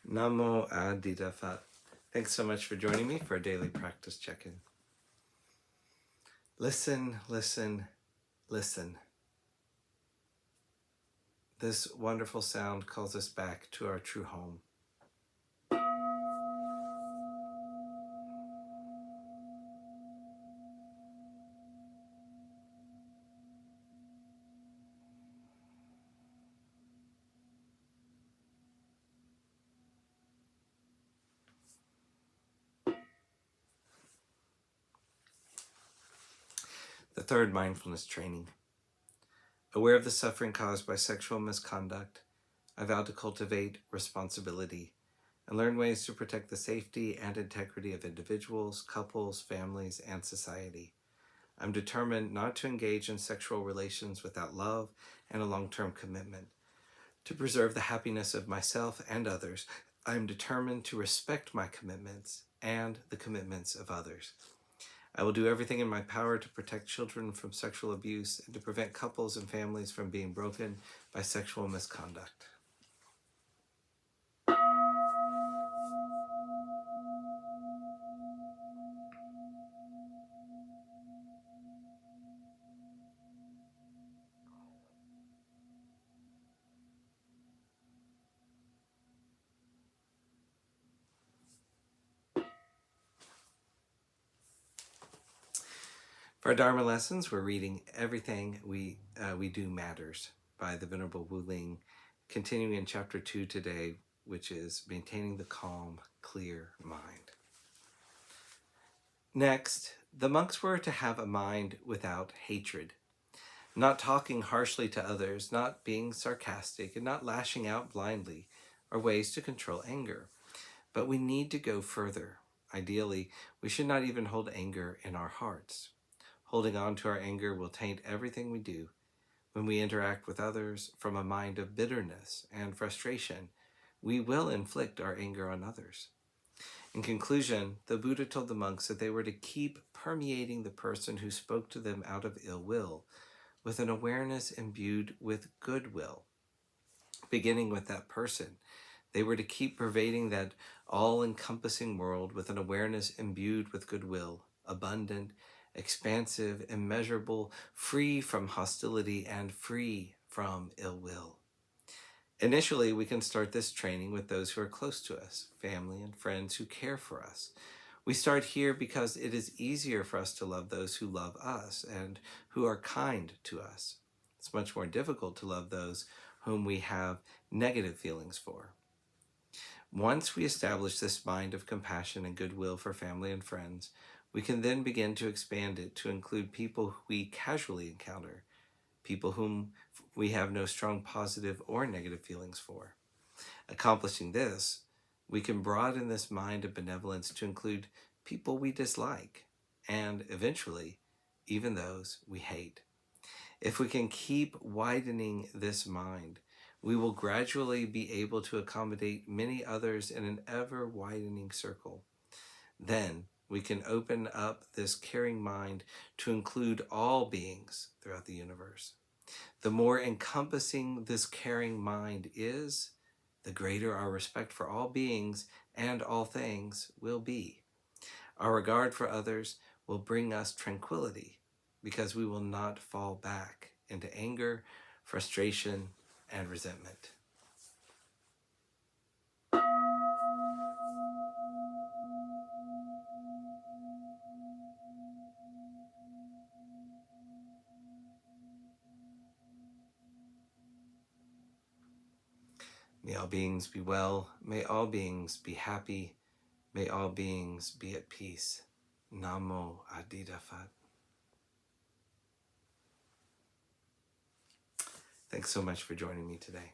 Namo Adida Phat. Thanks so much for joining me for a daily practice check-in. Listen, listen, listen. This wonderful sound calls us back to our true home. The third mindfulness training. Aware of the suffering caused by sexual misconduct, I vow to cultivate responsibility and learn ways to protect the safety and integrity of individuals, couples, families, and society. I'm determined not to engage in sexual relations without love and a long-term commitment. To preserve the happiness of myself and others, I am determined to respect my commitments and the commitments of others. I will do everything in my power to protect children from sexual abuse and to prevent couples and families from being broken by sexual misconduct. For our Dharma lessons, we're reading Everything We Do Matters by the Venerable Wuling, continuing in chapter 2 today, which is Maintaining the Calm, Clear Mind. Next, the monks were to have a mind without hatred, not talking harshly to others, not being sarcastic, and not lashing out blindly are ways to control anger. But we need to go further. Ideally, we should not even hold anger in our hearts. Holding on to our anger will taint everything we do. When we interact with others from a mind of bitterness and frustration, we will inflict our anger on others. In conclusion, the Buddha told the monks that they were to keep permeating the person who spoke to them out of ill will with an awareness imbued with goodwill. Beginning with that person, they were to keep pervading that all-encompassing world with an awareness imbued with goodwill, abundant, expansive, immeasurable, free from hostility and free from ill will. Initially, we can start this training with those who are close to us, family and friends who care for us. We start here because it is easier for us to love those who love us and who are kind to us. It's much more difficult to love those whom we have negative feelings for. Once we establish this mind of compassion and goodwill for family and friends, we can then begin to expand it to include people who we casually encounter, people whom we have no strong positive or negative feelings for. Accomplishing this, we can broaden this mind of benevolence to include people we dislike, and eventually, even those we hate. If we can keep widening this mind, we will gradually be able to accommodate many others in an ever-widening circle. Then we can open up this caring mind to include all beings throughout the universe. The more encompassing this caring mind is, the greater our respect for all beings and all things will be. Our regard for others will bring us tranquility because we will not fall back into anger, frustration, and resentment. May all beings be well. May all beings be happy. May all beings be at peace. Namo Adida Phat. Thanks so much for joining me today.